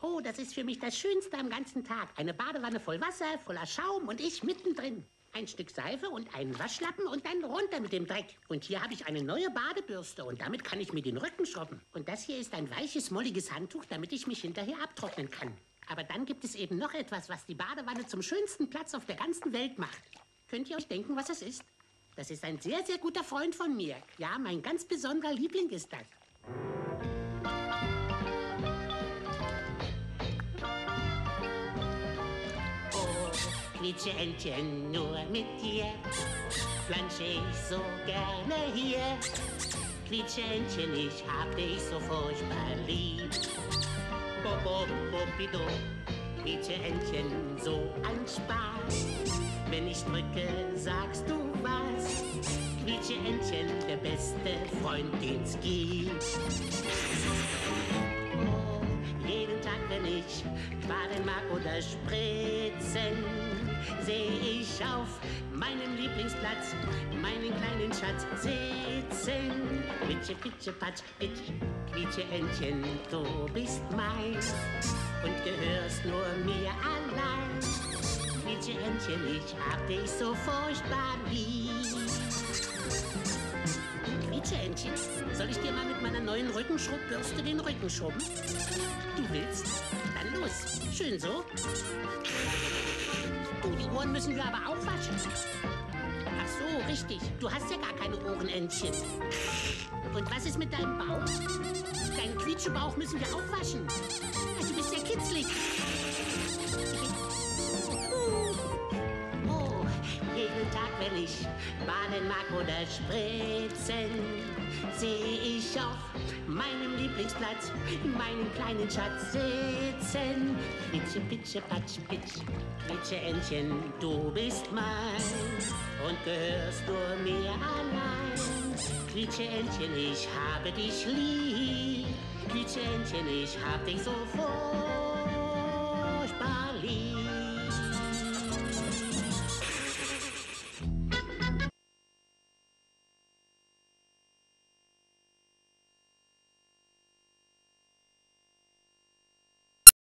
Oh, das ist für mich das Schönste am ganzen Tag. Eine Badewanne voll Wasser, voller Schaum und ich mittendrin. Ein Stück Seife und einen Waschlappen und dann runter mit dem Dreck. Und hier habe ich eine neue Badebürste und damit kann ich mir den Rücken schrubben. Und das hier ist ein weiches, molliges Handtuch, damit ich mich hinterher abtrocknen kann. Aber dann gibt es eben noch etwas, was die Badewanne zum schönsten Platz auf der ganzen Welt macht. Könnt ihr euch denken, was es ist? Das ist ein sehr, sehr guter Freund von mir. Ja, mein ganz besonderer Liebling ist das. Quietscheentchen, nur mit dir flansche ich so gerne hier. Quietscheentchen, ich hab dich so furchtbar lieb. Bobido, Quietscheentchen, so ein Spaß. Wenn ich drücke, sagst du was. Quietscheentchen, der beste Freund, den's gibt. Oh, jeden Tag, wenn ich baden mag oder spritzen, sehe ich auf meinem Lieblingsplatz meinen kleinen Schatz sitzen. Pitsche, pitsche, patsch, pitsch, Quietscheentchen, du bist mein und gehörst nur mir allein. Quietscheentchen, ich hab dich so furchtbar lieb. Quietscheentchen, soll ich dir mal mit meiner neuen Rückenschrubbürste den Rücken schrubben? Du willst? Dann los. Schön so. Die Ohren müssen wir aber auch waschen. Ach so, richtig. Du hast ja gar keine Ohrenentchen. Und was ist mit deinem Bauch? Deinen Quietschebauch müssen wir auch waschen. Du bist ja kitzlig. Oh, jeden Tag, wenn ich baden mag oder spritzen, sehe ich auf meinem Lieblingsplatz meinen kleinen Schatz sitzen. Pitsche, pitsche, patsch, pitsch, Quietscheentchen, du bist mein und gehörst nur mir allein. Quietscheentchen, ich habe dich lieb. Quietscheentchen, ich hab dich so furchtbar lieb.